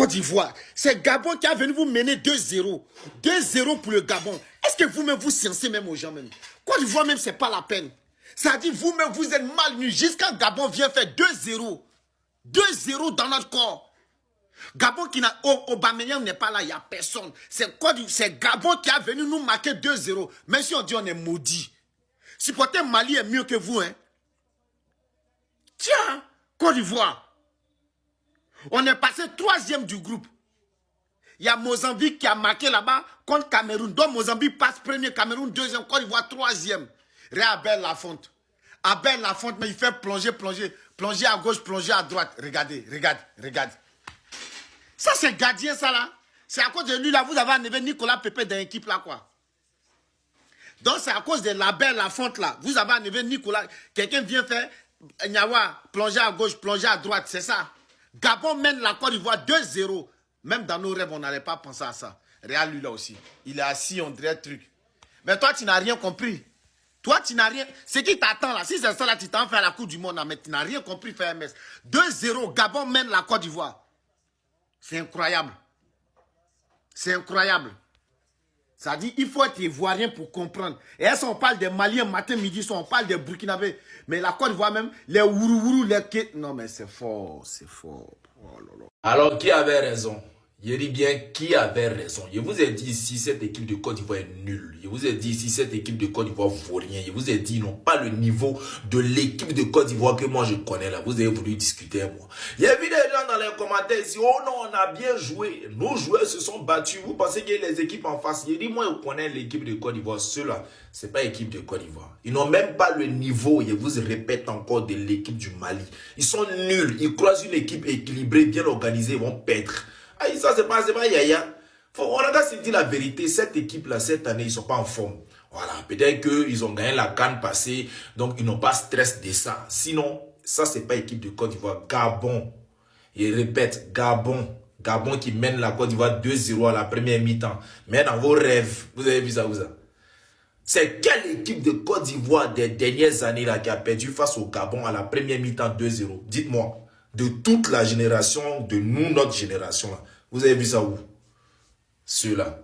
Côte d'Ivoire. C'est Gabon qui a venu vous mener 2-0. 2-0 pour le Gabon. Est-ce que vous-même vous sciencez même aux gens même? Côte d'Ivoire même, c'est pas la peine. Ça dit vous-même, vous êtes mal nus. Jusqu'à Gabon vient faire 2-0. 2-0 dans notre corps. Gabon qui n'a... Aubameyang n'est pas là, il n'y a personne. C'est Gabon qui a venu nous marquer 2-0. Même si on dit on est maudit. Supporter Mali est mieux que vous, hein. Tiens, Côte d'Ivoire. On est passé 3e du groupe. Il y a Mozambique qui a marqué là-bas contre Cameroun. Donc Mozambique passe premier, Cameroun 2e, Côte d'Ivoire 3e. Abel Lafonte. Abel Lafonte, mais il fait plonger à gauche, plonger à droite. Regardez. Ça, c'est gardien, ça, là. C'est à cause de lui, là, vous avez enlevé Nicolas Pépé dans l'équipe, là, quoi. Donc, c'est à cause de l'Abel Lafonte, là. Vous avez enlevé Nicolas. Quelqu'un vient faire Nyawa, plonger à gauche, plonger à droite, c'est ça. Gabon mène la Côte d'Ivoire 2-0. Même dans nos rêves, on n'allait pas penser à ça. Regarde lui là aussi. Il est assis, on dirait truc. Mais toi, tu n'as rien compris. Toi, tu n'as rien... Ce qui t'attend là, si c'est ça là, tu t'en fais à la Coupe du Monde, mais tu n'as rien compris, FMS. 2-0, Gabon mène la Côte d'Ivoire. C'est incroyable. C'est incroyable. Ça dit, il faut être ivoirien pour comprendre. Et là, on parle des Maliens matin, midi, on parle des Burkinabés. Mais la Côte d'Ivoire même, les Ourouourou, les... Non, mais c'est fort, c'est fort. Oh là là. Alors, qui avait raison? Je dis bien qui avait raison. Je vous ai dit ici, cette équipe de Côte d'Ivoire est nulle. Je vous ai dit ici, cette équipe de Côte d'Ivoire vaut rien. Je vous ai dit, non, pas le niveau de l'équipe de Côte d'Ivoire que moi je connais là. Vous avez voulu discuter avec moi. Il y a vu des gens dans les commentaires ici, oh non, on a bien joué. Nos joueurs se sont battus. Vous pensez qu'il y a les équipes en face? Je dis, moi, je connais l'équipe de Côte d'Ivoire. Ceux-là, c'est pas l'équipe de Côte d'Ivoire. Ils n'ont même pas le niveau, je vous répète encore, de l'équipe du Mali. Ils sont nuls. Ils croisent une équipe équilibrée, bien organisée, ils vont perdre. Ah, ça, c'est pas yaya. On a qu'à se dire la vérité. Cette équipe-là, cette année, ils sont pas en forme. Voilà. Peut-être qu'ils ont gagné la CAN passée. Donc, ils n'ont pas stress de ça. Sinon, ça, c'est pas équipe de Côte d'Ivoire. Gabon. Et répète, Gabon. Gabon qui mène la Côte d'Ivoire 2-0 à la première mi-temps. Mais dans vos rêves, vous avez vu ça, c'est quelle équipe de Côte d'Ivoire des dernières années là qui a perdu face au Gabon à la première mi-temps 2-0? Dites-moi. De toute la génération, de nous, notre génération là. Vous avez vu ça où? Ceux-là.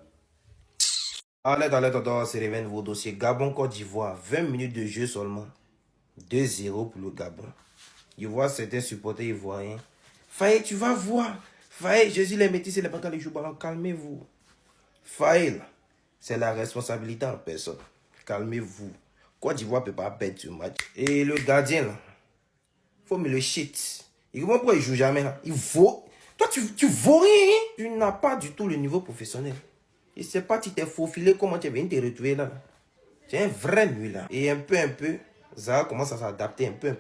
Allez, c'est révèle vos dossiers. Gabon, Côte d'Ivoire, 20 minutes de jeu seulement. 2-0 pour le Gabon. Je vois certains supporters ivoiriens. Faye, tu vas voir. Faye, Jésus les métis et les bancales, les jouent ballon. Calmez-vous. Faye, c'est la responsabilité en personne. Calmez-vous. Côte d'Ivoire ne peut pas perdre ce match. Et le gardien, là, faut me le shit. Il comprend pourquoi il joue jamais là. Il vaut. Toi, tu vaux rien. Tu n'as pas du tout le niveau professionnel. Je ne sais pas, tu t'es faufilé, comment tu es venu te retrouver là. Tu es un vrai nul là. Et un peu, ça commence à s'adapter. Un peu,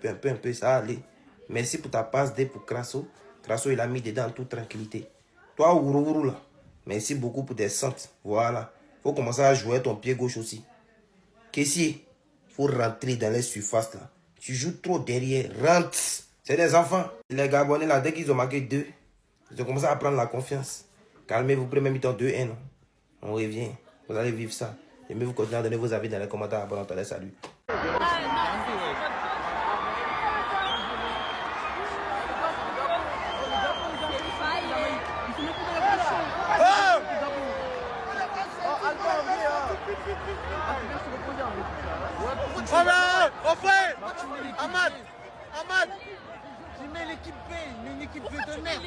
ça va aller. Merci pour ta passe D pour Crasso. Crasso, il a mis dedans en toute tranquillité. Toi, Ourourou là. Merci beaucoup pour tes centres. Voilà. Faut commencer à jouer ton pied gauche aussi. Caissier, faut rentrer dans les surfaces là. Tu joues trop derrière. Rentre. C'est des enfants. Les Gabonais, là, dès qu'ils ont marqué 2, ils ont commencé à prendre la confiance. Calmez-vous, premier mi-temps 2-1. On revient. Vous allez vivre ça. Et mieux vous continuez à donner vos avis dans les commentaires. Bon, on salut. Ahmad, tu mets l'équipe B, une équipe B de merde.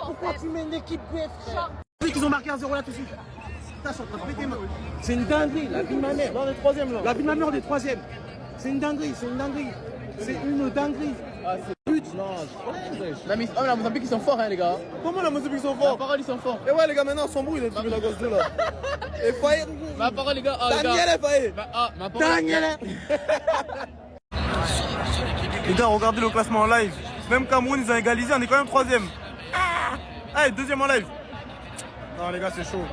Pourquoi tu mets une équipe B, frère? Ils ont marqué un 0 là tout de suite. Putain, je suis en train de péter, man. C'est une dinguerie, la vie de ma mère. Là, on est troisième là. La vie de ma mère, on est troisième. C'est une dinguerie, c'est une dinguerie. C'est une dinguerie. Ah, c'est pute. Non, la Mozambique, ils sont forts, hein, les gars. Comment la Mozambique, ils sont forts? La parole, ils sont forts. Et ouais, les gars, maintenant, on s'en brouille, il est trouvé la gosse 2 là. Et Faye. Ma parole, les gars. Daniel, Faye. Ma parole. Daniel. Putain, regardez le classement en live. Même Cameroun, ils ont égalisé, on est quand même troisième. Allez, deuxième en live. Non, les gars, c'est chaud.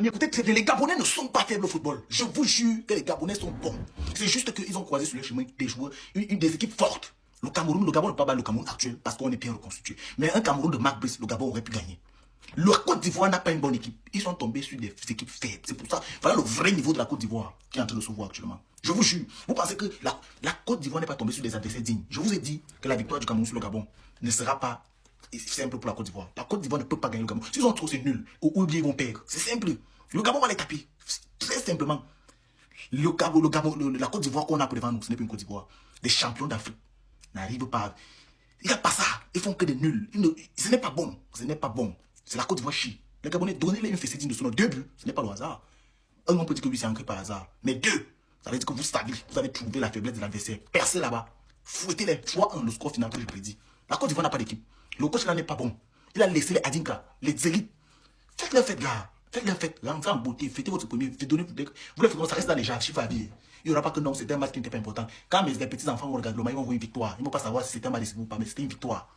Écoutez, les Gabonais ne sont pas faibles au football. Je vous jure que les Gabonais sont bons. C'est juste qu'ils ont croisé sur le chemin des joueurs, des équipes fortes. Le Gabon ne peut pas battre le Cameroun actuel parce qu'on est bien reconstitué. Mais un Cameroun de Marc Brice, le Gabon aurait pu gagner. Le Côte d'Ivoire n'a pas une bonne équipe. Ils sont tombés sur des équipes faibles. C'est pour ça, voilà le vrai niveau de la Côte d'Ivoire qui est en train de se voir actuellement. Je vous jure, vous pensez que la Côte d'Ivoire n'est pas tombée sur des adversaires dignes. Je vous ai dit que la victoire du Cameroun sur le Gabon ne sera pas c'est simple pour la Côte d'Ivoire. La Côte d'Ivoire ne peut pas gagner le Gabon. S'ils ont trop, c'est nul. Ou bien ils vont perdre. C'est simple. Le Gabon va les taper. Très simplement. La Côte d'Ivoire qu'on a pour devant nous, ce n'est plus une Côte d'Ivoire. Les champions d'Afrique n'arrivent pas. Il n'y a pas ça. Ils font que des nuls. Ce n'est pas bon. Ce n'est pas bon. C'est la Côte d'Ivoire chie. Les Gabonais, donnez-les une fessée digne de son nom. 2 buts. Ce n'est pas le hasard. Un, on peut dire que oui, c'est ancré par hasard. Mais 2, ça veut dire que vous savez, vous avez trouvé la faiblesse de l'adversaire. Percez là-bas. Fouettez-les. 3-1, le score final que je prédis. La Côte d'Ivoire n'a pas d'équipe. Le coach là n'est pas bon. Il a laissé les Adinka, les élites. Faites-leur fête, gars. Faites-leur fête. Rentrez en beauté. Fêtez votre premier. Vous le faites comme ça reste dans les archives à vie. Il n'y aura pas que non, c'était un match qui n'était pas important. Quand mes petits-enfants vont regarder le match, ils vont voir une victoire. Ils ne vont pas savoir si c'était un match ou pas, mais c'était une victoire.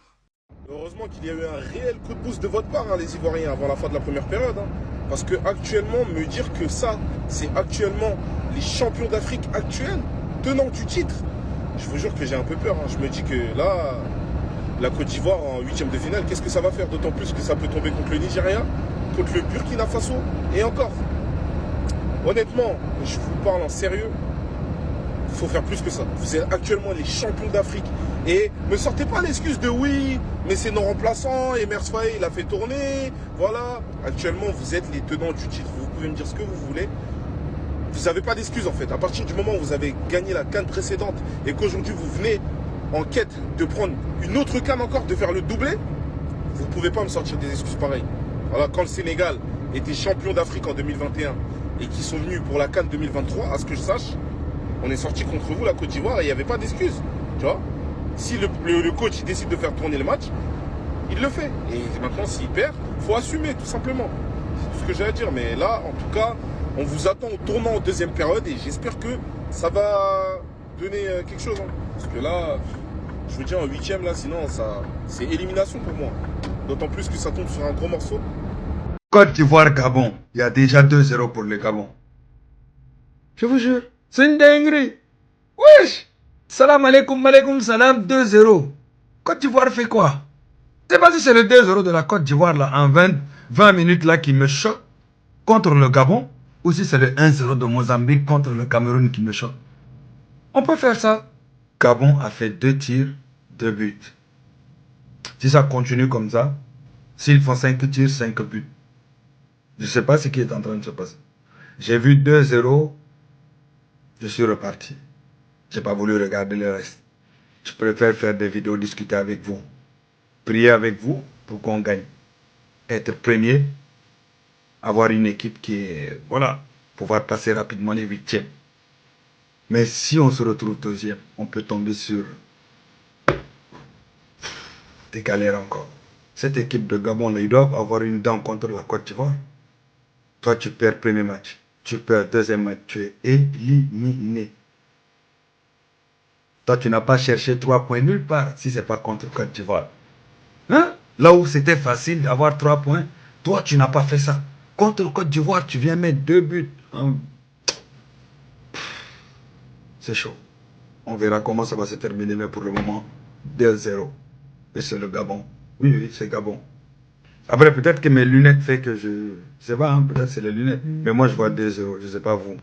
Heureusement qu'il y a eu un réel coup de boost de votre part, hein, les Ivoiriens, avant la fin de la première période. Hein. Parce que actuellement, me dire que ça, c'est actuellement les champions d'Afrique actuels, tenants du titre, je vous jure que j'ai un peu peur. Hein. Je me dis que là, la Côte d'Ivoire en 8e de finale, qu'est-ce que ça va faire? D'autant plus que ça peut tomber contre le Nigeria, contre le Burkina Faso, et encore. Honnêtement, je vous parle en sérieux, il faut faire plus que ça. Vous êtes actuellement les champions d'Afrique. Et ne me sortez pas l'excuse de oui, mais c'est nos remplaçants, et Mers Faye, il a fait tourner. Voilà. Actuellement, vous êtes les tenants du titre. Vous pouvez me dire ce que vous voulez. Vous n'avez pas d'excuse en fait. À partir du moment où vous avez gagné la CAN précédente et qu'aujourd'hui vous venez en quête de prendre une autre CAN encore, de faire le doublé, vous ne pouvez pas me sortir des excuses pareilles. Voilà, quand le Sénégal était champion d'Afrique en 2021 et qu'ils sont venus pour la CAN 2023, à ce que je sache, on est sorti contre vous, la Côte d'Ivoire, et il n'y avait pas d'excuse. Tu vois, si le coach il décide de faire tourner le match, il le fait. Et maintenant, s'il perd, il faut assumer, tout simplement. C'est tout ce que j'ai à dire. Mais là, en tout cas, on vous attend au tournant en deuxième période et j'espère que ça va donner quelque chose. Hein. Parce que là, je vous dis, en 8e, là, sinon, c'est élimination pour moi. D'autant plus que ça tombe sur un gros morceau. Côte d'Ivoire-Gabon, il y a déjà 2-0 pour le Gabon. Je vous jure, c'est une dinguerie. Wesh! Salam alaikum, alaikum salam, 2-0. Côte d'Ivoire fait quoi? C'est pas si c'est le 2-0 de la Côte d'Ivoire là, en 20 minutes là qui me choque contre le Gabon, ou si c'est le 1-0 de Mozambique contre le Cameroun qui me choque. On peut faire ça. Gabon a fait 2 tirs, 2 buts. Si ça continue comme ça, s'ils font 5 tirs, 5 buts. Je ne sais pas ce qui est en train de se passer. J'ai vu 2-0, je suis reparti. Je n'ai pas voulu regarder le reste. Je préfère faire des vidéos, discuter avec vous. Prier avec vous pour qu'on gagne. Être premier, avoir une équipe qui est... Voilà, pouvoir passer rapidement les 8e. Mais si on se retrouve 2e, on peut tomber sur des galères encore. Cette équipe de Gabon, là, ils doivent avoir une dent contre la Côte d'Ivoire. Toi, tu perds premier match. Tu perds deuxième match. Tu es éliminé. Toi, tu n'as pas cherché 3 points nulle part si ce n'est pas contre Côte d'Ivoire. Hein? Là où c'était facile d'avoir 3 points, toi, tu n'as pas fait ça. Contre Côte d'Ivoire, tu viens mettre 2 buts. C'est chaud. On verra comment ça va se terminer, mais pour le moment, 2-0. Et c'est le Gabon. Oui, oui, c'est Gabon. Après, peut-être que mes lunettes fait que je... Je sais pas, hein, peut-être c'est les lunettes. Mais moi, je vois 2-0. Je ne sais pas vous.